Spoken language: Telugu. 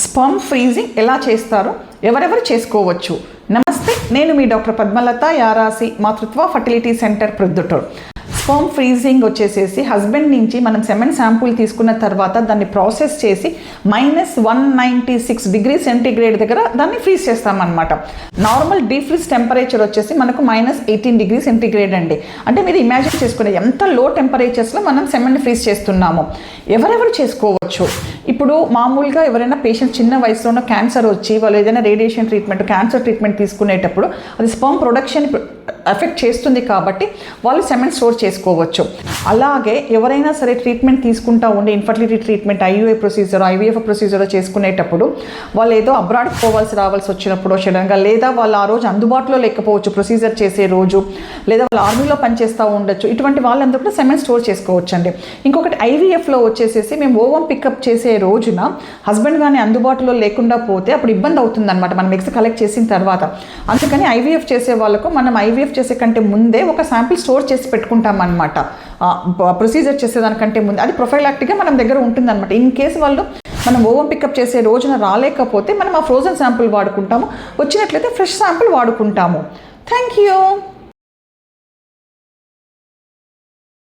స్పర్మ్ ఫ్రీజింగ్ ఎలా చేస్తారో ఎవరెవరు చేసుకోవచ్చు. నమస్తే, నేను మీ డాక్టర్ పద్మలత యారాసి, మాతృత్వ fertility centre Proddatur. Sperm freezing వచ్చేసేసి హస్బెండ్ నుంచి మనం సెమెన్ శాంపుల్ తీసుకున్న తర్వాత దాన్ని ప్రాసెస్ చేసి -196 డిగ్రీ సెంటీగ్రేడ్ దగ్గర దాన్ని ఫ్రీజ్ చేస్తామన్నమాట. నార్మల్ డీఫ్రీజ్ టెంపరేచర్ వచ్చేసి మనకు -18 డిగ్రీ సెంటీగ్రేడ్ అండి. అంటే మీరు ఇమాజిన్ చేసుకునే ఎంత లో టెంపరేచర్స్లో మనం సెమెన్ ఫ్రీజ్ చేస్తున్నాము. ఎవరెవరు చేసుకోవచ్చు. ఇప్పుడు మామూలుగా ఎవరైనా పేషెంట్ చిన్న వయసులోనో క్యాన్సర్ వచ్చి వాళ్ళు ఏదైనా రేడియేషన్ ట్రీట్మెంట్, క్యాన్సర్ ట్రీట్మెంట్ తీసుకునేటప్పుడు అది స్పర్మ్ ప్రొడక్షన్ ఎఫెక్ట్ చేస్తుంది కాబట్టి వాళ్ళు సెమెన్ స్టోర్ చేసుకోవచ్చు. అలాగే ఎవరైనా సరే ట్రీట్మెంట్ తీసుకుంటా ఉండి infertility treatment, IUI procedure, IVF procedure చేసుకునేటప్పుడు వాళ్ళు ఏదో అబ్రాడ్కి రావాల్సి వచ్చినప్పుడు సడన్గా, లేదా వాళ్ళు ఆ రోజు అందుబాటులో లేకపోవచ్చు ప్రొసీజర్ చేసే రోజు, లేదా వాళ్ళు ఆర్మీలో పనిచేస్తూ ఉండొచ్చు. ఇటువంటి వాళ్ళందరూ కూడా సెమెన్ స్టోర్ చేసుకోవచ్చు అండి. ఇంకొకటి ఐవీఎఫ్లో వచ్చేసేసి మేము ఓవం పికప్ చేసే రోజున హస్బెండ్ కానీ అందుబాటులో లేకుండా పోతే అప్పుడు ఇబ్బంది అవుతుందన్నమాట మనం ఎగ్స్ కలెక్ట్ చేసిన తర్వాత. అందుకని ఐవీఎఫ్ చేసే వాళ్ళకు మనం ఐవీఎఫ్ చేసే కంటే ముందే ఒక శాంపిల్ స్టోర్ చేసి పెట్టుకుంటాం అనమాట. ప్రొసీజర్ చేసేదానికంటే ముందు అది ప్రొఫైలాక్టిక్గా మనం దగ్గర ఉంటుందన్నమాట. ఇన్ కేసు వాళ్ళు మనం ఓవం పికప్ చేసే రోజున రాలేకపోతే మనం ఆ ఫ్రోజన్ శాంపుల్ వాడుకుంటాము, వచ్చినట్లయితే ఫ్రెష్ శాంపుల్ వాడుకుంటాము. Thank you.